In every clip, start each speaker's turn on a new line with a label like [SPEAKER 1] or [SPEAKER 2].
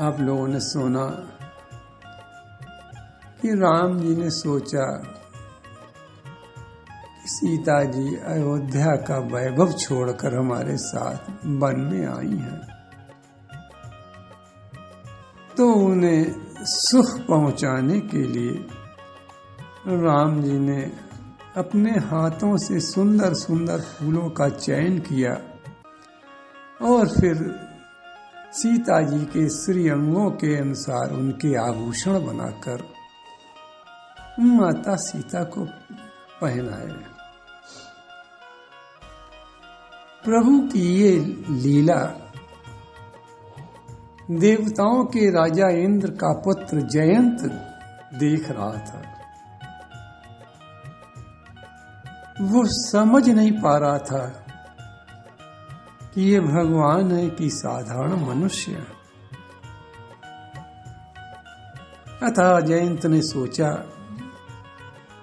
[SPEAKER 1] आप लोगों ने सुना कि राम जी ने सोचा कि सीता जी अयोध्या का वैभव छोड़कर हमारे साथ वन में आई हैं, तो उन्हें सुख पहुंचाने के लिए राम जी ने अपने हाथों से सुंदर सुंदर फूलों का चयन किया और फिर सीता जी के श्रीअंगों के अनुसार उनके आभूषण बनाकर माता सीता को पहनाए। प्रभु की ये लीला देवताओं के राजा इंद्र का पुत्र जयंत देख रहा था। वो समझ नहीं पा रहा था कि ये भगवान है कि साधारण मनुष्य। अतः जयंत ने सोचा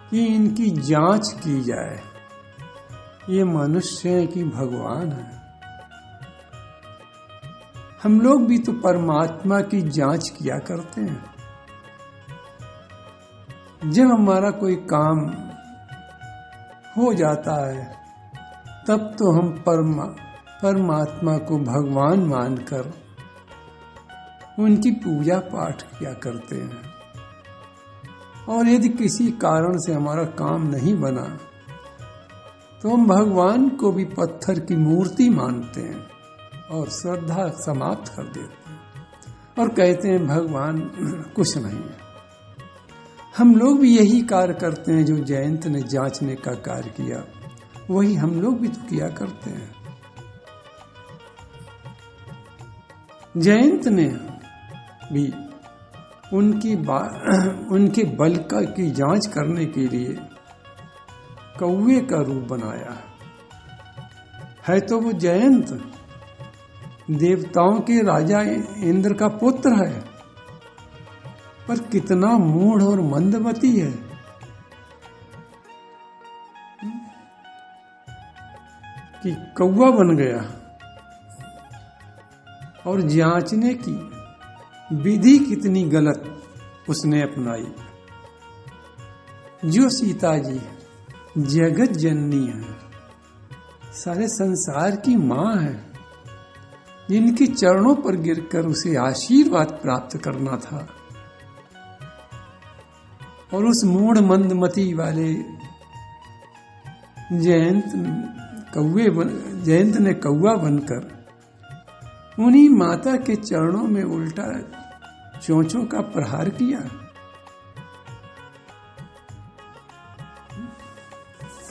[SPEAKER 1] कि इनकी जांच की जाए, ये मनुष्य है कि भगवान है। हम लोग भी तो परमात्मा की जांच किया करते हैं। जब हमारा कोई काम हो जाता है तब तो हम परमात्मा को भगवान मानकर उनकी पूजा पाठ किया करते हैं। और यदि किसी कारण से हमारा काम नहीं बना तो हम भगवान को भी पत्थर की मूर्ति मानते हैं और श्रद्धा समाप्त कर देते हैं और कहते हैं भगवान कुछ नहीं है। हम लोग भी यही कार्य करते हैं जो जयंत ने जांचने का कार्य किया, वही हम लोग भी तो किया करते हैं। जयंत ने भी उनके बल की जांच करने के लिए कौवे का रूप बनाया है। तो वो जयंत देवताओं के राजा इंद्र का पुत्र है, पर कितना मूढ़ और मंदमती है। कि कौवा बन गया और जांचने की विधि कितनी गलत उसने अपनाई। जो सीता जी जगत जननी है, सारे संसार की मां है, जिनके चरणों पर गिरकर उसे आशीर्वाद प्राप्त करना था, और उस मूढ़ मंदमती वाले जयंत ने कौवा बनकर उन्हीं माता के चरणों में उल्टा चोंचों का प्रहार किया।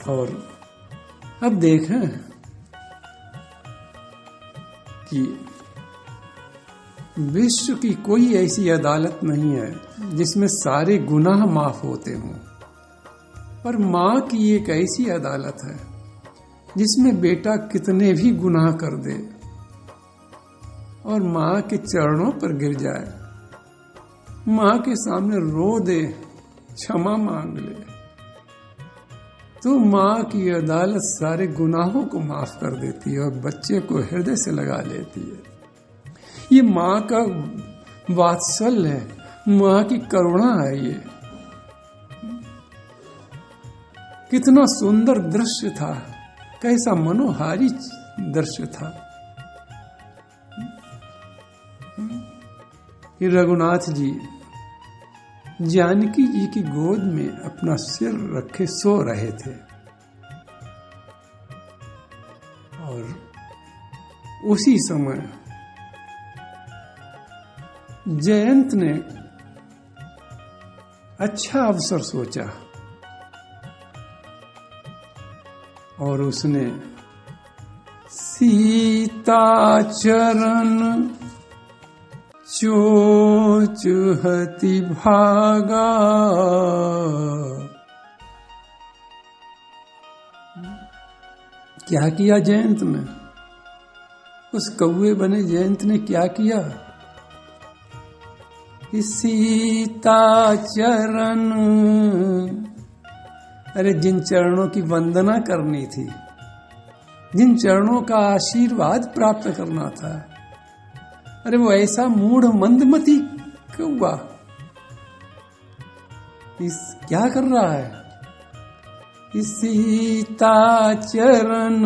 [SPEAKER 1] और अब देखें कि विश्व की कोई ऐसी अदालत नहीं है जिसमें सारे गुनाह माफ होते हों, पर माँ की एक ऐसी अदालत है जिसमें बेटा कितने भी गुनाह कर दे और माँ के चरणों पर गिर जाए, माँ के सामने रो दे, क्षमा मांग ले, तो माँ की अदालत सारे गुनाहों को माफ कर देती है और बच्चे को हृदय से लगा लेती है। ये माँ का वात्सल्य है, माँ की करुणा है। ये कितना सुंदर दृश्य था, कैसा मनोहारी दृश्य था। ये रघुनाथ जी जानकी जी की गोद में अपना सिर रखे सो रहे थे और उसी समय जयंत ने अच्छा अवसर सोचा और उसने सीता चरण चोच हति भागा। क्या किया जयंत ने? उस कौवे बने जयंत ने क्या किया? सीता चरण, अरे जिन चरणों की वंदना करनी थी, जिन चरणों का आशीर्वाद प्राप्त करना था, अरे वो ऐसा मूढ़ मंदमती कौवा इस क्या कर रहा है? सीता चरण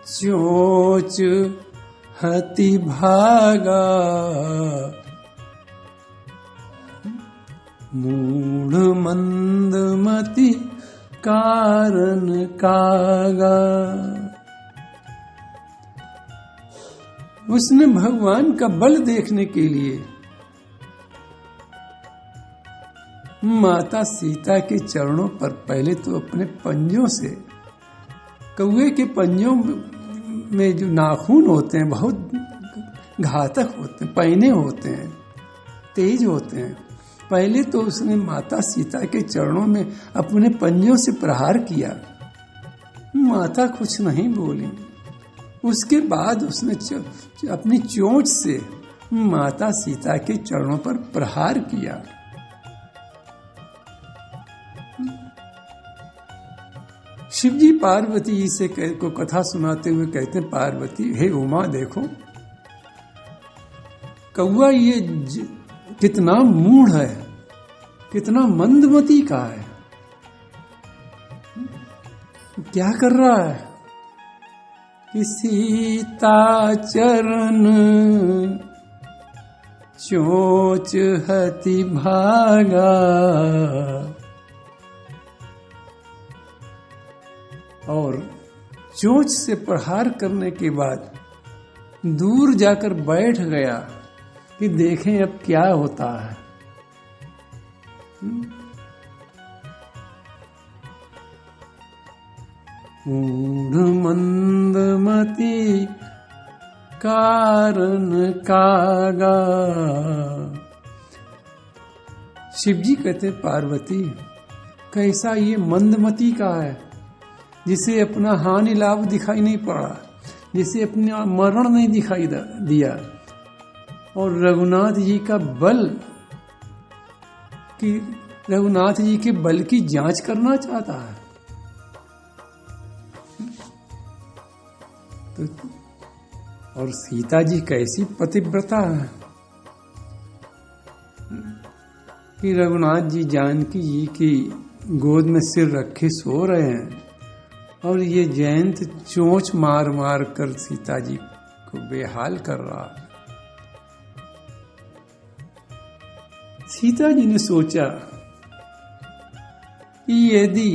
[SPEAKER 1] चोच हति भागा, मूढ़ मंदमती कारण कागा। उसने भगवान का बल देखने के लिए माता सीता के चरणों पर पहले तो अपने पंजों से, कौवे के पंजों में जो नाखून होते हैं बहुत घातक होते हैं, पैने होते हैं, तेज होते हैं, पहले तो उसने माता सीता के चरणों में अपने पंजों से प्रहार किया। माता कुछ नहीं बोली। उसके बाद उसने अपनी चोंच से माता सीता के चरणों पर प्रहार किया। शिवजी पार्वती से को कथा सुनाते हुए कहते हैं, पार्वती हे उमा देखो कौवा ये कितना मूढ़ है, कितना मंदमती का है, क्या कर रहा है कि सीता चरण चोच हति भागा। और चोंच से प्रहार करने के बाद दूर जाकर बैठ गया कि देखें अब क्या होता है। मूढ़ मंदमती कारण कागा। शिवजी कहते पार्वती कैसा ये मंदमती का है, जिसे अपना हानि लाभ दिखाई नहीं पड़ा, जिसे अपना मरण नहीं दिखाई दिया, और रघुनाथ जी का बल कि रघुनाथ जी के बल की जांच करना चाहता है। तो और सीता जी कैसी पतिव्रता है कि रघुनाथ जी जानकी जी की गोद में सिर रखे सो रहे हैं और ये जयंत चोंच मार मार कर सीता जी को बेहाल कर रहा। सीता जी ने सोचा कि यदि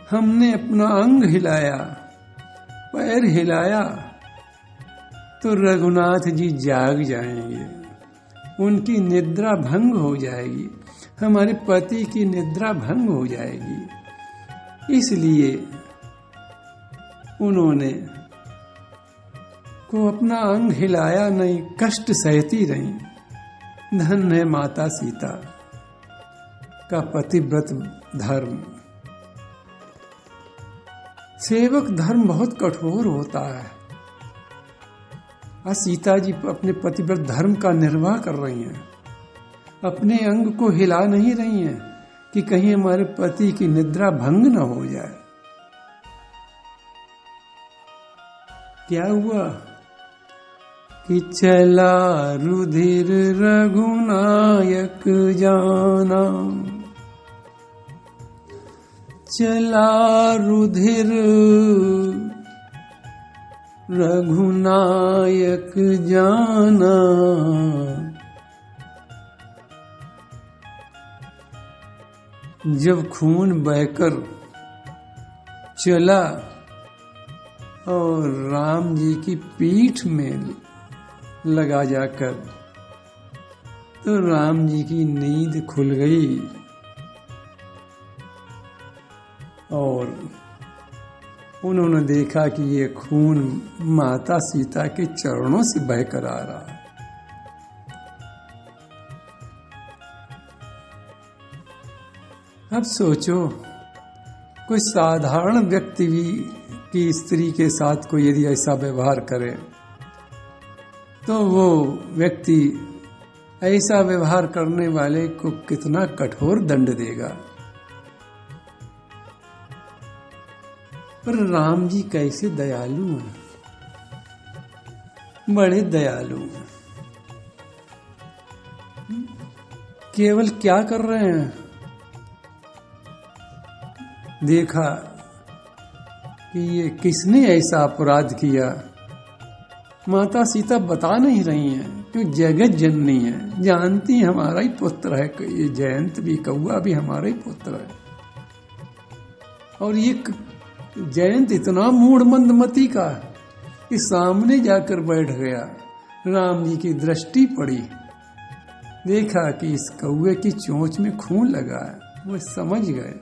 [SPEAKER 1] हमने अपना अंग हिलाया, पैर हिलाया, तो रघुनाथ जी जाग जाएंगे, उनकी निद्रा भंग हो जाएगी, हमारे पति की निद्रा भंग हो जाएगी। इसलिए उन्होंने को अपना अंग हिलाया नहीं, कष्ट सहती रही। धन्य है माता सीता का पतिव्रत धर्म। सेवक धर्म बहुत कठोर होता है। आज सीता जी अपने पतिव्रत धर्म का निर्वाह कर रही हैं, अपने अंग को हिला नहीं रही हैं कि कहीं हमारे पति की निद्रा भंग न हो जाए। क्या हुआ कि चला रुधिर रघुनायक जाना, चला रुधिर रघुनायक जाना। जब खून बहकर चला और राम जी की पीठ में लगा जाकर, तो राम जी की नींद खुल गई और उन्होंने देखा कि ये खून माता सीता के चरणों से बहकर आ रहा है। अब सोचो कोई साधारण व्यक्ति भी की स्त्री के साथ कोई यदि ऐसा व्यवहार करे तो वो व्यक्ति ऐसा व्यवहार करने वाले को कितना कठोर दंड देगा। पर राम जी कैसे दयालु हैं। बड़े दयालु। केवल क्या कर रहे हैं, देखा कि ये किसने ऐसा अपराध किया। माता सीता बता नहीं रही हैं क्यों, जगत जननी है, जानती हमारा ही पुत्र है, ये जयंत भी, कौआ भी हमारा ही पुत्र है। और ये जयंत इतना मूढ़ मंदमती का कि सामने जाकर बैठ गया। राम जी की दृष्टि पड़ी, देखा कि इस कौए की चोंच में खून लगा है। वो समझ गए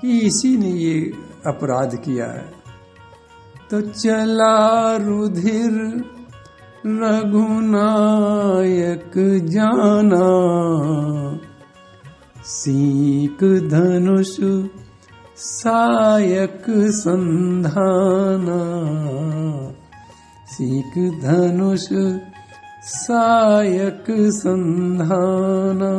[SPEAKER 1] कि इसी ने ये अपराध किया है। तो चला रुधिर रघुनायक जाना, सीक धनुष सायक संधाना, सीक धनुष सायक संधाना।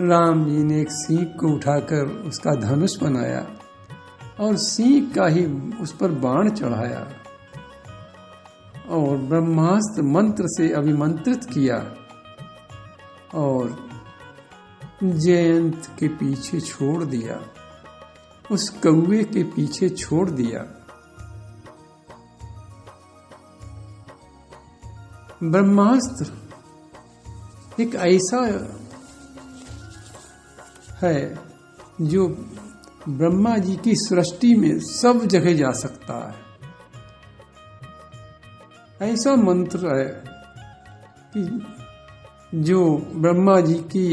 [SPEAKER 1] राम जी ने एक सींग को उठाकर उसका धनुष बनाया और सींग का ही उस पर बाण चढ़ाया और ब्रह्मास्त्र मंत्र से अभिमंत्रित किया और जयंत के पीछे छोड़ दिया, उस कौवे के पीछे छोड़ दिया। ब्रह्मास्त्र एक ऐसा है जो ब्रह्मा जी की सृष्टि में सब जगह जा सकता है। ऐसा मंत्र है कि जो ब्रह्मा जी की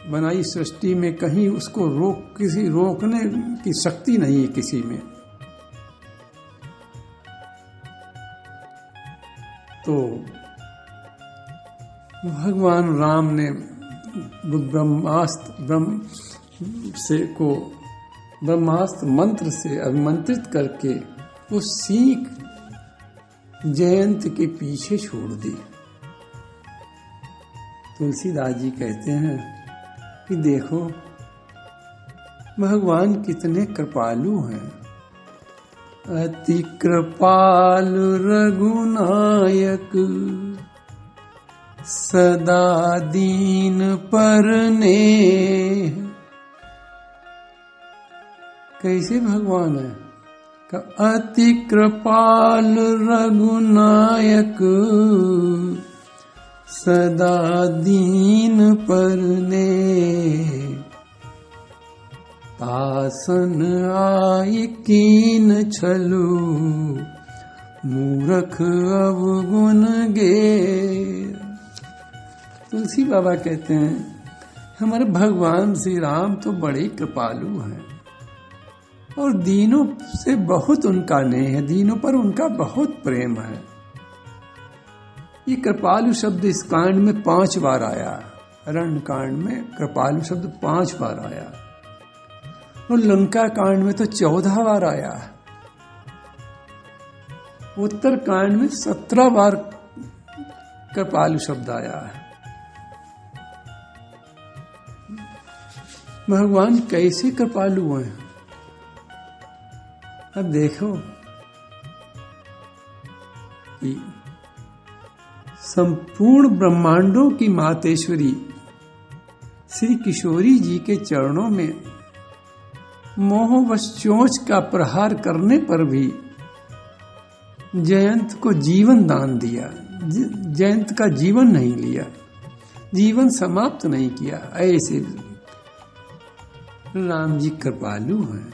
[SPEAKER 1] बनाई सृष्टि में कहीं उसको रोकने की शक्ति नहीं है किसी में। तो भगवान राम ने ब्रह्मास्त्र मंत्र से अभिमंत्रित करके वो सींग जयंत के पीछे छोड़ दी। तुलसीदास जी कहते हैं कि देखो भगवान कितने कृपालु हैं। अति कृपालु रघुनायक, सदा दीन परने। कैसे भगवान है का अति कृपाल रघुनायक, सदा दीन परने। तासन आई कीन छलु, मूरख अवगुण गे। तुलसी बाबा कहते हैं हमारे भगवान श्री राम तो बड़े कृपालु हैं और दीनों से बहुत उनका नेह है, दीनों पर उनका बहुत प्रेम है। ये कृपालु शब्द इस कांड में 5 बार आया। अरण्य कांड में कृपालु शब्द 5 बार आया और लंका कांड में तो 14 बार आया। उत्तर कांड में 17 बार कृपालु शब्द आया है। भगवान कैसे कृपालु हैं। अब देखो कि संपूर्ण ब्रह्मांडों की मातेश्वरी श्री किशोरी जी के चरणों में मोहवश चोंच का प्रहार करने पर भी जयंत को जीवन दान दिया। जयंत का जीवन नहीं लिया, जीवन समाप्त नहीं किया। ऐसे राम जी कृपालु हैं।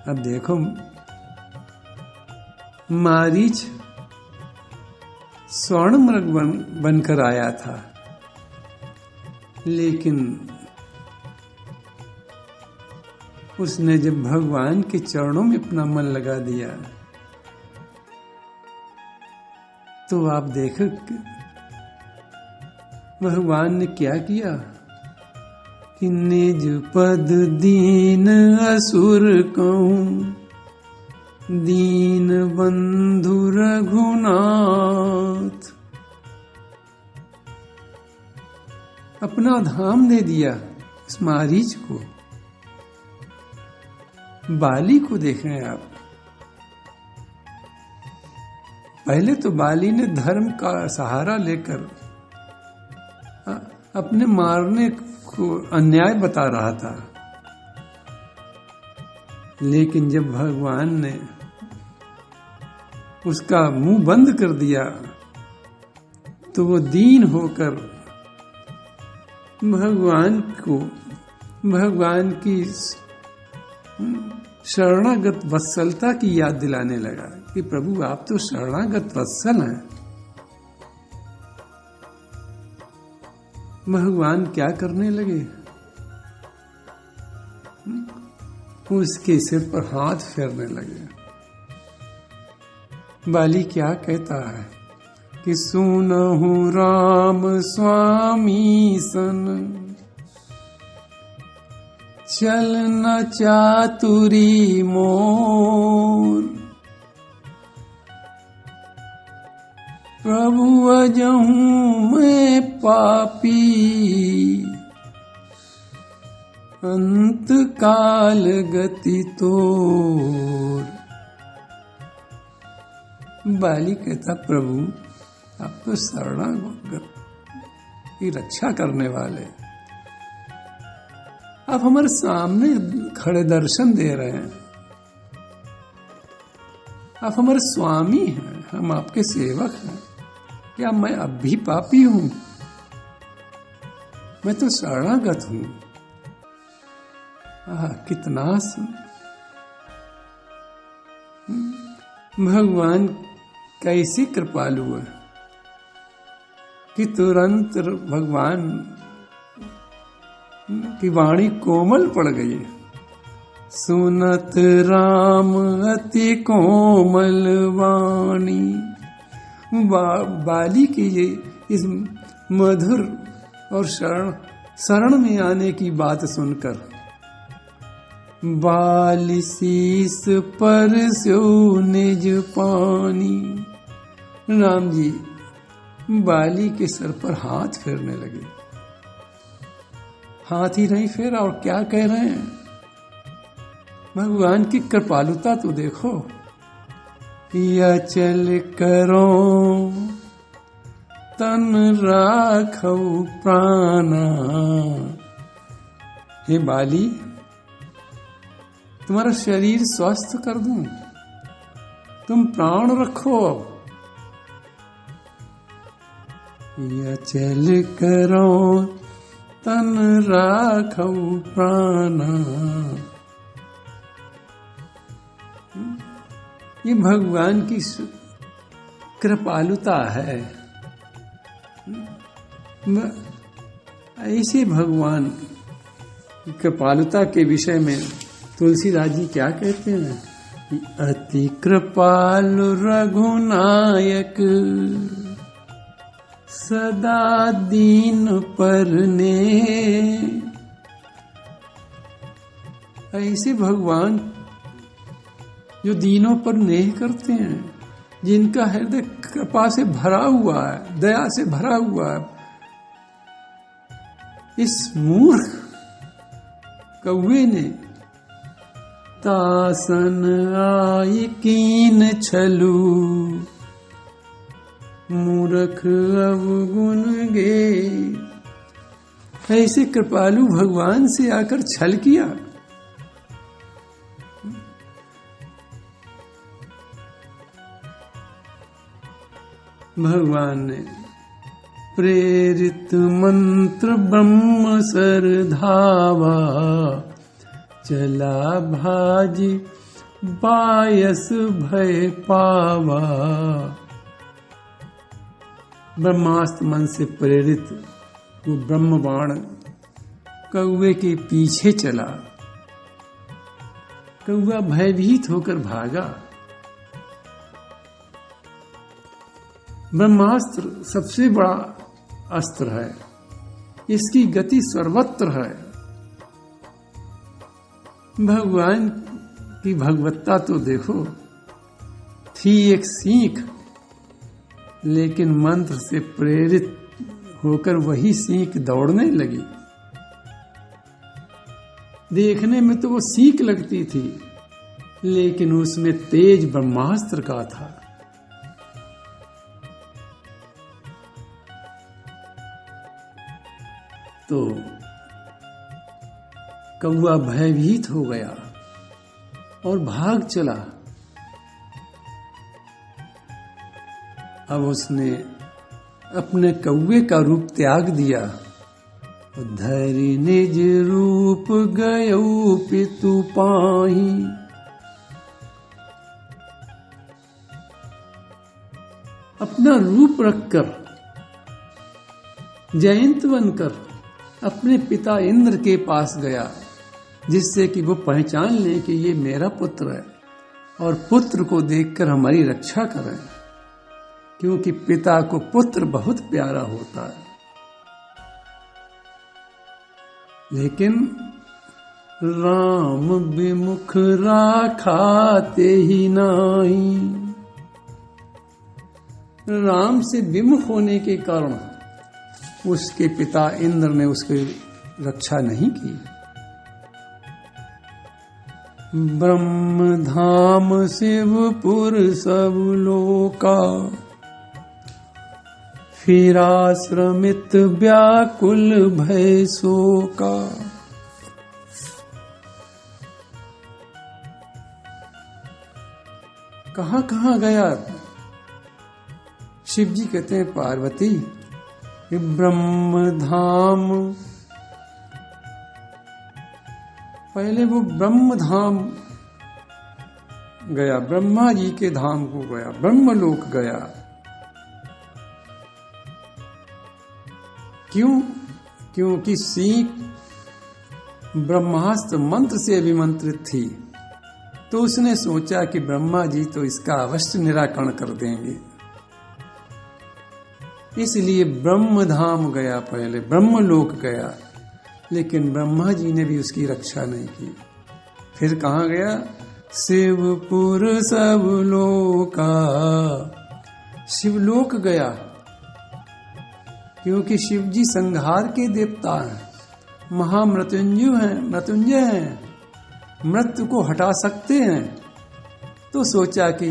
[SPEAKER 1] अब देखो मारीच स्वर्ण मृग बनकर आया था, लेकिन उसने जब भगवान के चरणों में अपना मन लगा दिया तो आप देखो भगवान ने क्या किया कि निज पद दीन असुर कहूं, दीन बंधु रघुनाथ। अपना धाम दे दिया उस मारीच को। बाली को देखें आप। पहले तो बाली ने धर्म का सहारा लेकर अपने मारने को अन्याय बता रहा था, लेकिन जब भगवान ने उसका मुंह बंद कर दिया तो वो दीन होकर भगवान की शरणागत वत्सलता की याद दिलाने लगा कि प्रभु आप तो शरणागत वत्सल हैं। भगवान क्या करने लगे? उसके सिर पर हाथ फेरने लगे। बाली क्या कहता है कि सुनहु राम स्वामी सन, चल न चातुरी मोर, प्रभु अजहूँ मैं पापी, अंत काल गति तोर। बाली कहता प्रभु आप तो शरणागत की रक्षा करने वाले, आप हमारे सामने खड़े दर्शन दे रहे हैं, आप हमारे स्वामी हैं, हम आपके सेवक हैं। क्या मैं अब भी पापी हूं? मैं तो शरणागत हूं। कितना भगवान कैसी कृपालु है कि तुरंत भगवान की वाणी कोमल पड़ गई। सुनत राम अति कोमल वाणी। बाली की ये इस मधुर और शरण में आने की बात सुनकर बाली शीस पर स्यो निज पानी। राम जी बाली के सर पर हाथ फेरने लगे। हाथ ही नहीं फेरा और क्या कह रहे हैं? भगवान की कृपालुता तो देखो। या चल करो तन राखो प्राणा। हे बाली तुम्हारा शरीर स्वस्थ कर दूं, तुम प्राण रखो। या चल करो तन राखो प्राणा। ये भगवान की कृपालुता है। ऐसे भगवान की कृपालुता के विषय में तुलसीदास जी क्या कहते हैं कि अति कृपालु रघुनायक, सदा दीन पर ने। ऐसे भगवान जो दीनों पर नेह करते हैं, जिनका हृदय कृपा से भरा हुआ है, दया से भरा हुआ है। इस मूर्ख कौवे ने तासन आई कीन छलू, मूर्ख अवगुण गे। ऐसे कृपालु भगवान से आकर छल किया। भगवान ने प्रेरित मंत्र ब्रह्म सर धावा, चला भाजी बायस भय पावा। ब्रह्मास्त्र मन से प्रेरित वो ब्रह्मबाण कौवे के पीछे चला। कौवा भयभीत होकर भागा। ब्रह्मास्त्र सबसे बड़ा अस्त्र है, इसकी गति सर्वत्र है। भगवान की भगवत्ता तो देखो, थी एक सीख, लेकिन मंत्र से प्रेरित होकर वही सीख दौड़ने लगी। देखने में तो वो सीख लगती थी, लेकिन उसमें तेज ब्रह्मास्त्र का था। तो कौआ भयभीत हो गया और भाग चला। अब उसने अपने कौवे का रूप त्याग दिया। धरि निज रूप गयो पितु पाही। अपना रूप रखकर, जयंत बनकर अपने पिता इंद्र के पास गया, जिससे कि वो पहचान ले कि ये मेरा पुत्र है और पुत्र को देखकर हमारी रक्षा करें, क्योंकि पिता को पुत्र बहुत प्यारा होता है। लेकिन राम विमुख राखा तेहि नाही। राम से विमुख होने के कारण उसके पिता इंद्र ने उसकी रक्षा नहीं की। ब्रह्म धाम शिवपुर सब लोका। फिर आश्रमित व्याकुल भय शोका। कहाँ कहाँ गया? शिव जी कहते हैं पार्वती ब्रह्म धाम। पहले वो ब्रह्म धाम गया, ब्रह्मा जी के धाम को गया, ब्रह्मलोक गया। क्यों? क्योंकि सीख ब्रह्मास्त्र मंत्र से अभिमंत्रित थी, तो उसने सोचा कि ब्रह्मा जी तो इसका अवश्य निराकरण कर देंगे। इसलिए ब्रह्म धाम गया, पहले ब्रह्मलोक गया, लेकिन ब्रह्मा जी ने भी उसकी रक्षा नहीं की। फिर कहाँ गया? शिवपुर सब लोका। शिवलोक गया, क्योंकि शिव जी संहार के देवता हैं, मृत्युंजय हैं, मृत्यु को हटा सकते हैं। तो सोचा कि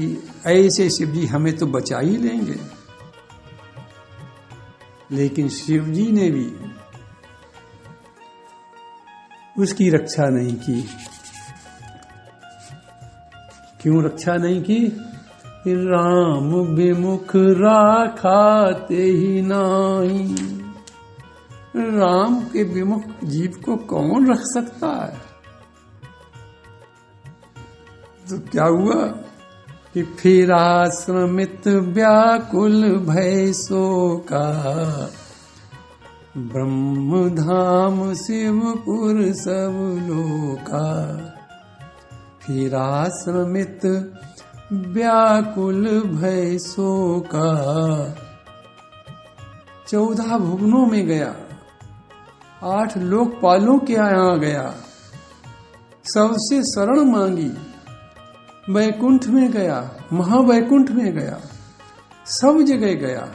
[SPEAKER 1] ऐसे शिव जी हमें तो बचा ही लेंगे। लेकिन शिव जी ने भी उसकी रक्षा नहीं की। क्यों रक्षा नहीं की? राम विमुख राखा तेहि नाही। राम के विमुख जीव को कौन रख सकता है? तो क्या हुआ कि फिर आश्रमित व्याकुल भय शोका। ब्रह्म धाम शिवपुर सब लोका। फिर आश्रमित व्याकुल भय शोका। 14 भुवनों में गया, 8 लोकपालों के यहाँ गया, सबसे शरण मांगी, वैकुंठ में गया, महावैकुंठ में गया, सब जगह गया,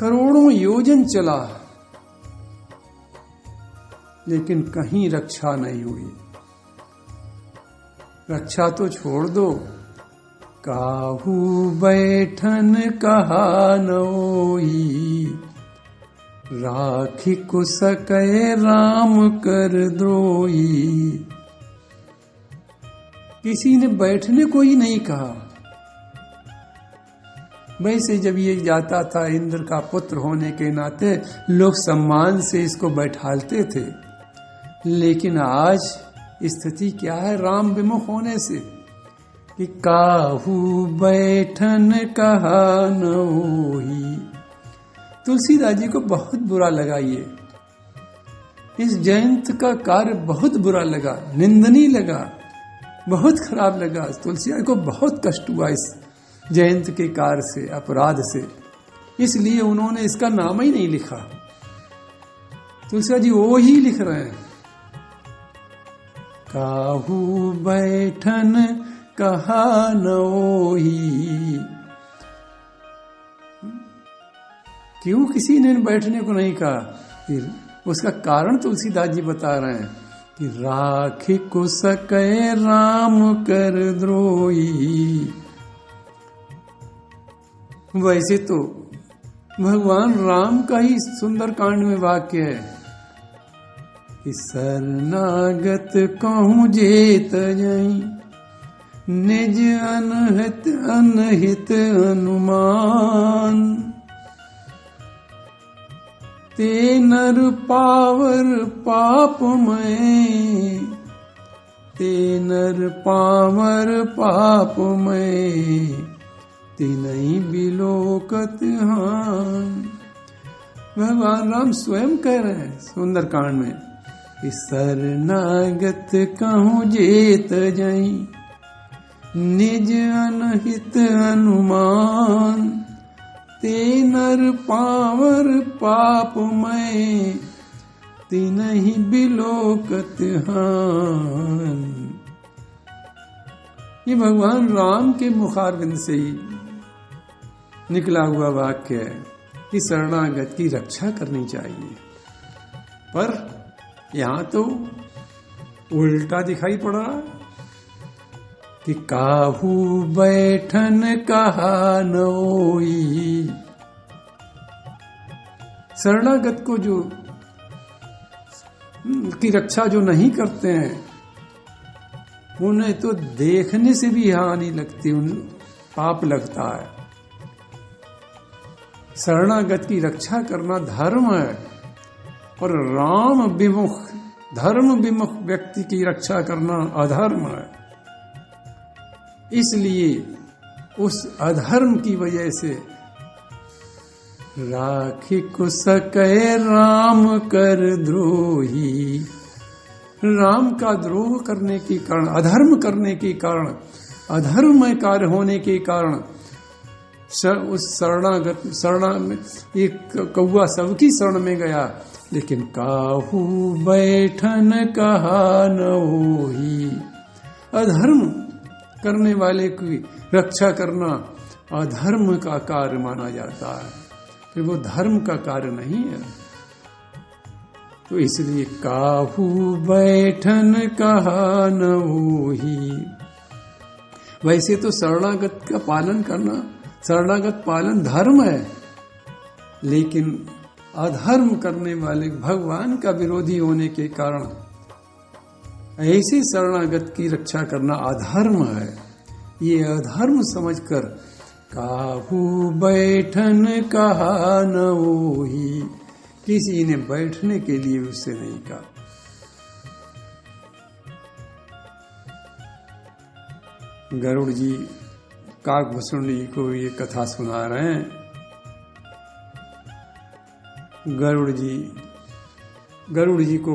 [SPEAKER 1] करोड़ों योजन चला, लेकिन कहीं रक्षा नहीं हुई। रक्षा तो छोड़ दो, काहू बैठन कहा नोई। राखी को सके राम कर द्रोही। किसी ने बैठने को ही नहीं कहा। वैसे जब ये जाता था, इंद्र का पुत्र होने के नाते लोग सम्मान से इसको बैठालते थे, लेकिन आज स्थिति क्या है राम विमुख होने से कि काहू बैठन कहा नोही। तुलसीदास जी को बहुत बुरा लगा ये, इस जयंत का कार्य बहुत बुरा लगा, निंदनीय लगा, बहुत खराब लगा। तुलसीदास को बहुत कष्ट हुआ इस जयंत के कार्य से, अपराध से, इसलिए उन्होंने इसका नाम ही नहीं लिखा। तुलसीदास जी वो ही लिख रहे हैं, काहू बैठन कहा नोही। क्यों किसी ने बैठने को नहीं कहा? फिर उसका कारण तुलसीदास जी बता रहे हैं कि राखी को सकै राम कर द्रोही। वैसे तो भगवान राम का ही सुंदर कांड में वाक्य है कि शरणागत कहूँ जेत जहीं निज अनहित अनहित अनुमान। ते नर पावर पापमय, ते नर पावर पापमय, तिनहि बिलोकत हान। भगवान राम स्वयं कह रहे हैं सुंदर कांड में कि शरणागत कहूँ जेत जहीं निज अनहित अनुमान। ते नर पावर पापमय, तिनहि बिलोकत हान। ये भगवान राम के मुखारविंद से ही निकला हुआ वाक्य है कि शरणागत की रक्षा करनी चाहिए। पर यहां तो उल्टा दिखाई पड़ रहा कि काहू बैठन कहा नोई। शरणागत को जो की रक्षा जो नहीं करते हैं उन्हें तो देखने से भी हानि लगती, उन पाप लगता है। शरणागत की रक्षा करना धर्म है और राम विमुख धर्म विमुख व्यक्ति की रक्षा करना अधर्म है। इसलिए उस अधर्म की वजह से राखी को सकै राम कर द्रोही। राम का द्रोह करने के कारण, अधर्म करने के कारण, अधर्ममय कार्य होने के कारण उस शरणा में एक कौआ सबकी शरण में गया, लेकिन काहू बैठन कहा न होई। अधर्म करने वाले की रक्षा करना अधर्म का कार्य माना जाता है, फिर वो धर्म का कार्य नहीं है। तो इसलिए काहू बैठन कहा न होई। वैसे तो शरणागत का पालन करना, शरणागत पालन धर्म है, लेकिन अधर्म करने वाले भगवान का विरोधी होने के कारण ऐसे शरणागत की रक्षा करना अधर्म है। ये अधर्म समझकर काहू बैठन कहा न होई, किसी ने बैठने के लिए उससे नहीं कहा। गरुड़ जी काकभूषुंडी को ये कथा सुना रहे हैं। गरुड़ जी को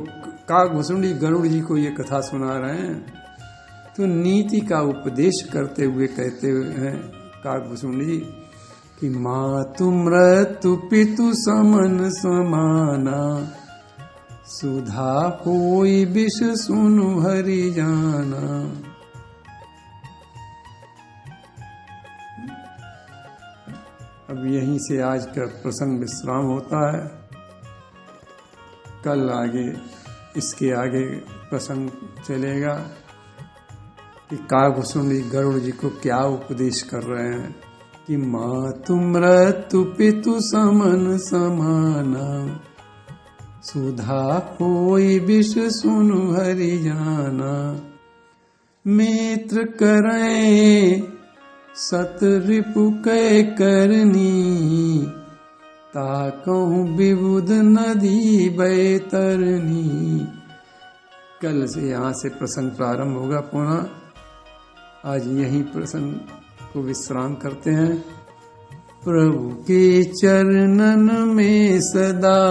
[SPEAKER 1] काकभूषुंडी गरुड़ जी को ये कथा सुना रहे हैं, तो नीति का उपदेश करते हुए कहते हैं काकभूषुंडी कि मातु मृत्यु पितु समन समाना, सुधा कोई विष सुनु हरि जाना। अब यहीं से आज का प्रसंग विश्राम होता है। कल आगे इसके आगे प्रसंग चलेगा कि काकभूषुंडी गरुड़ जी को क्या उपदेश कर रहे हैं कि मातु मृत्यु पितु समन समाना, सुधा कोई विष सुनु हरि जाना। मित्र करें सत रिपु कै करनी, ताकहूँ विबुध नदी बैतरनी। कल से यहाँ से प्रसंग प्रारंभ होगा पुनः। आज यही प्रसंग को विश्राम करते हैं। प्रभु के चरणन में सदा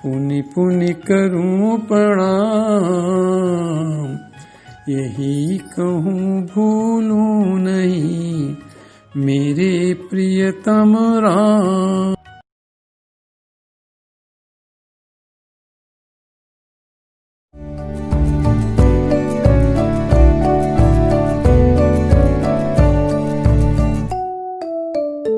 [SPEAKER 1] पुनि पुनि करूं प्रणाम, यही कहूँ भूलूं नहीं मेरे प्रियतम राम।